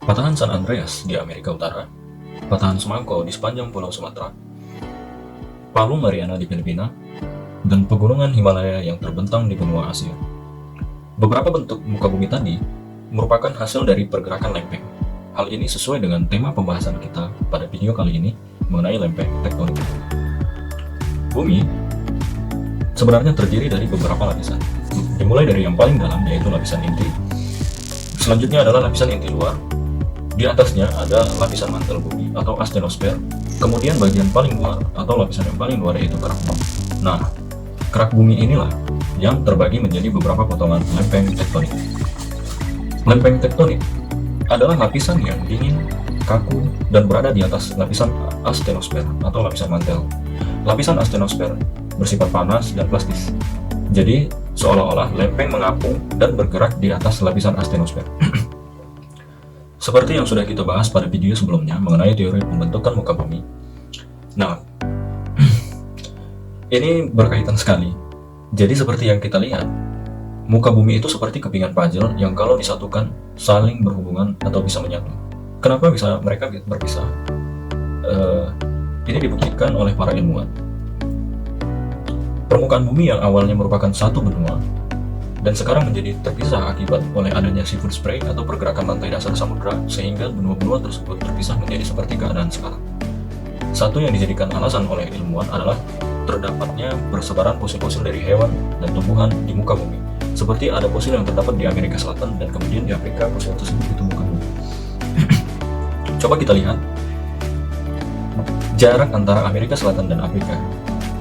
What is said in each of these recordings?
Patahan San Andreas di Amerika Utara, Patahan Semangko di sepanjang Pulau Sumatera, Palu Mariana di Filipina, dan pegunungan Himalaya yang terbentang di benua Asia. Beberapa bentuk muka bumi tadi merupakan hasil dari pergerakan lempeng. Hal ini sesuai dengan tema pembahasan kita pada video kali ini mengenai lempeng tektonik. Bumi sebenarnya terdiri dari beberapa lapisan, dimulai dari yang paling dalam yaitu lapisan inti. Selanjutnya adalah lapisan inti luar. Di atasnya ada lapisan mantel bumi atau astenosfer. Kemudian bagian paling luar atau lapisan yang paling luar yaitu kerak bumi. Nah, kerak bumi inilah yang terbagi menjadi beberapa potongan lempeng tektonik. Lempeng tektonik adalah lapisan yang dingin, kaku, dan berada di atas lapisan astenosfer atau lapisan mantel. Lapisan astenosfer bersifat panas dan plastis. Jadi, seolah-olah lempeng mengapung dan bergerak di atas lapisan astenosfer. Seperti yang sudah kita bahas pada video sebelumnya mengenai teori pembentukan muka bumi. Nah, ini berkaitan sekali. Jadi seperti yang kita lihat, muka bumi itu seperti kepingan puzzle yang kalau disatukan saling berhubungan atau bisa menyatu. Kenapa bisa mereka berpisah? Ini dibuktikan oleh para ilmuwan. Permukaan bumi yang awalnya merupakan satu benua dan sekarang menjadi terpisah akibat oleh adanya seafood spray atau pergerakan lantai dasar samudra, sehingga benua-benua tersebut terpisah menjadi seperti keadaan sekarang. Satu yang dijadikan alasan oleh ilmuwan adalah terdapatnya persebaran fosil-fosil dari hewan dan tumbuhan di muka bumi. Seperti ada fosil yang terdapat di Amerika Selatan dan kemudian di Afrika fosil tersebut ditemukan bumi. Coba kita lihat jarak antara Amerika Selatan dan Afrika.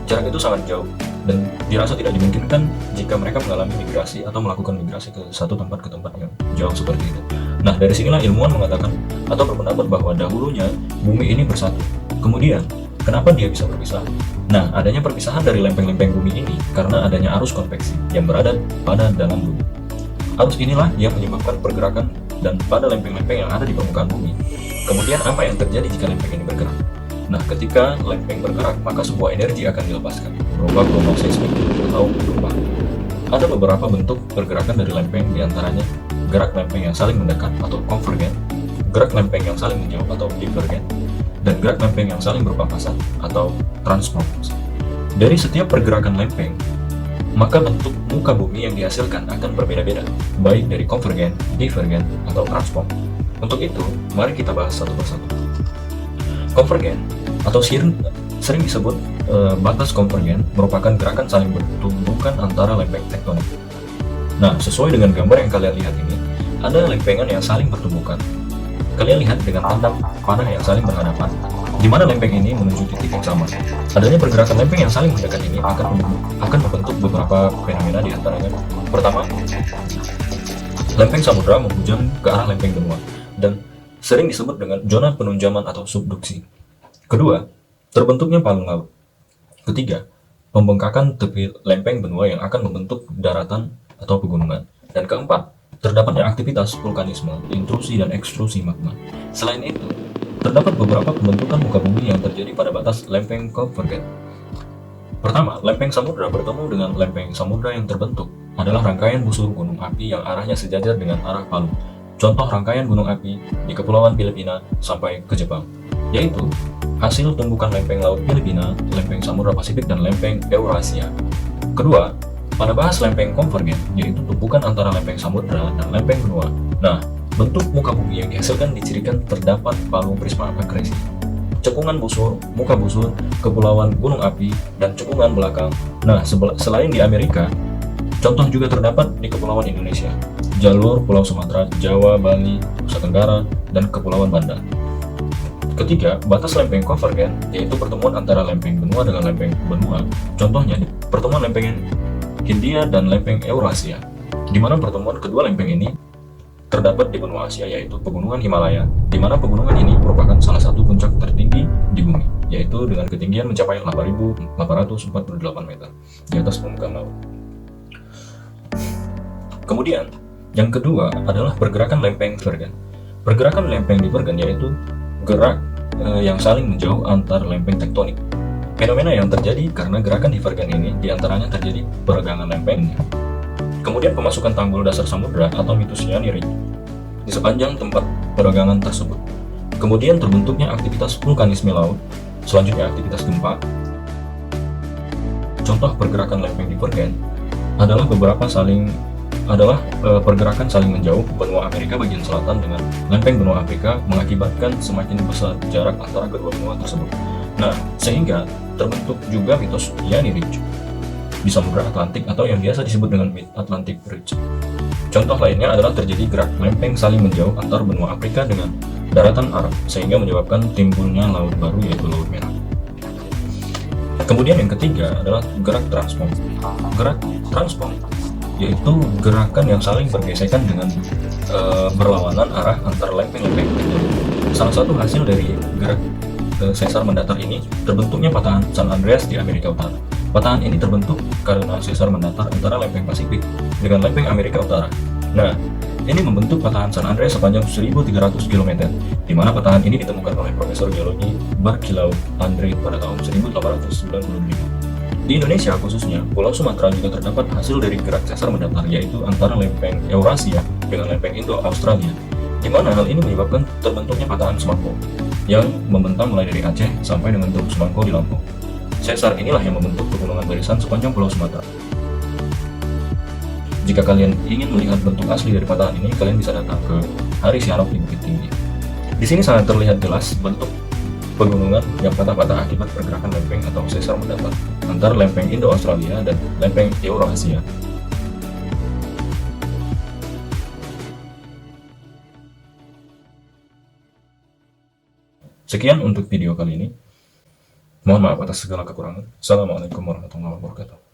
Jarak itu sangat jauh dan dirasa tidak dimungkinkan jika mereka mengalami migrasi atau melakukan migrasi ke satu tempat ke tempat yang jauh seperti itu. Nah, dari sinilah ilmuwan mengatakan atau berpendapat bahwa dahulunya bumi ini bersatu. Kemudian, kenapa dia bisa berpisah? Nah, adanya perpisahan dari lempeng-lempeng bumi ini karena adanya arus konveksi yang berada pada dalam bumi. Arus inilah yang menyebabkan pergerakan dan pada lempeng-lempeng yang ada di permukaan bumi. Kemudian, apa yang terjadi jika lempeng ini bergerak? Nah, ketika lempeng bergerak, maka sebuah energi akan dilepaskan, berupa gelombang seismik atau gempa. Ada beberapa bentuk pergerakan dari lempeng, diantaranya gerak lempeng yang saling mendekat atau konvergen, gerak lempeng yang saling menjauh atau divergen, dan gerak lempeng yang saling berpapasan atau transformasi. Dari setiap pergerakan lempeng, maka bentuk muka bumi yang dihasilkan akan berbeda-beda, baik dari konvergen, divergen, atau transform. Untuk itu, mari kita bahas satu persatu. Konvergen atau sering disebut batas konvergen merupakan gerakan saling bertumbukan antara lempeng tektonik. Nah, sesuai dengan gambar yang kalian lihat ini, ada lempengan yang saling bertumbukan. Kalian lihat dengan tanda panah yang saling berhadapan, di mana lempeng ini menuju titik yang sama. Adanya pergerakan lempeng yang saling mendekat ini akan membentuk beberapa fenomena, di antaranya pertama, lempeng samudra menghujam ke arah lempeng benua dan sering disebut dengan zona penunjaman atau subduksi. Kedua, terbentuknya palung laut. Ketiga, pembengkakan tepi lempeng benua yang akan membentuk daratan atau pegunungan. Dan keempat, terdapatnya aktivitas vulkanisme, intrusi dan ekstrusi magma. Selain itu, terdapat beberapa pembentukan muka bumi yang terjadi pada batas lempeng konvergen. Pertama, lempeng samudra bertemu dengan lempeng samudra yang terbentuk adalah rangkaian busur gunung api yang arahnya sejajar dengan arah Palu. Contoh rangkaian gunung api di Kepulauan Filipina sampai ke Jepang, yaitu hasil tumbukan lempeng laut Filipina, lempeng samudra Pasifik, dan lempeng Eurasia. Kedua, pada bahas lempeng konvergen, yaitu tumpukan antara lempeng samudra dan lempeng benua. Nah, bentuk muka bumi yang dihasilkan dicirikan terdapat palung prisma akresi, cekungan busur, muka busur, kepulauan gunung api, dan cekungan belakang. Nah, selain di Amerika, contoh juga terdapat di Kepulauan Indonesia, jalur Pulau Sumatera, Jawa, Bali, Nusa Tenggara, dan Kepulauan Banda. Ketiga, batas lempeng konvergen, yaitu pertemuan antara lempeng benua dengan lempeng benua. Contohnya, pertemuan lempeng Hindia dan lempeng Eurasia, di mana pertemuan kedua lempeng ini terdapat di benua Asia, yaitu pegunungan Himalaya, di mana pegunungan ini merupakan salah satu puncak tertinggi di bumi, yaitu dengan ketinggian mencapai 8.848 meter di atas permukaan laut. Kemudian, yang kedua adalah pergerakan lempeng divergen. Pergerakan lempeng divergen yaitu gerak yang saling menjauh antar lempeng tektonik. Fenomena yang terjadi karena gerakan divergen ini diantaranya terjadi peregangan lempengnya. Kemudian pemasukan tanggul dasar samudra atau mitos Nyeri di sepanjang tempat peregangan tersebut. Kemudian terbentuknya aktivitas vulkanisme laut, selanjutnya aktivitas gempa. Contoh pergerakan lempeng divergen adalah pergerakan saling menjauh benua Amerika bagian selatan dengan lempeng benua Afrika mengakibatkan semakin besar jarak antara kedua benua tersebut. Nah, sehingga terbentuk juga mitos Yani Ridge di Samudra Atlantik atau yang biasa disebut dengan Mid-Atlantic Ridge. Contoh lainnya adalah terjadi gerak lempeng saling menjauh antar benua Afrika dengan daratan Arab sehingga menyebabkan timbulnya laut baru yaitu Laut Merah. Kemudian yang ketiga adalah gerak transform. Gerak transform yaitu gerakan yang saling bergesekan dengan berlawanan arah antar lempeng-lempeng. Salah satu hasil dari gerak sesar mendatar ini terbentuknya patahan San Andreas di Amerika Utara. Patahan ini terbentuk karena sesar mendatar antara lempeng Pasifik dengan lempeng Amerika Utara. Nah, ini membentuk patahan San Andreas sepanjang 1.300 km, di mana patahan ini ditemukan oleh Profesor Geologi Barkilau Andre pada tahun 1895. Di Indonesia khususnya, Pulau Sumatera juga terdapat hasil dari gerak sesar mendatar, yaitu antara lempeng Eurasia dengan lempeng Indo-Australia, di mana hal ini menyebabkan terbentuknya patahan Semangko yang membentang mulai dari Aceh sampai dengan Teluk Semangko di Lampung. Sesar inilah yang membentuk pegunungan barisan sepanjang Pulau Sumatera. Jika kalian ingin melihat bentuk asli dari patahan ini, kalian bisa datang ke Hari Siarok di Bukit Tinggi. Di sini sangat terlihat jelas bentuk pegunungan yang patah-patah akibat pergerakan lempeng atau sesar mendatar antara lempeng Indo-Australia dan lempeng Eurasia. Sekian untuk video kali ini. Mohon maaf atas segala kekurangan. Assalamualaikum warahmatullahi wabarakatuh.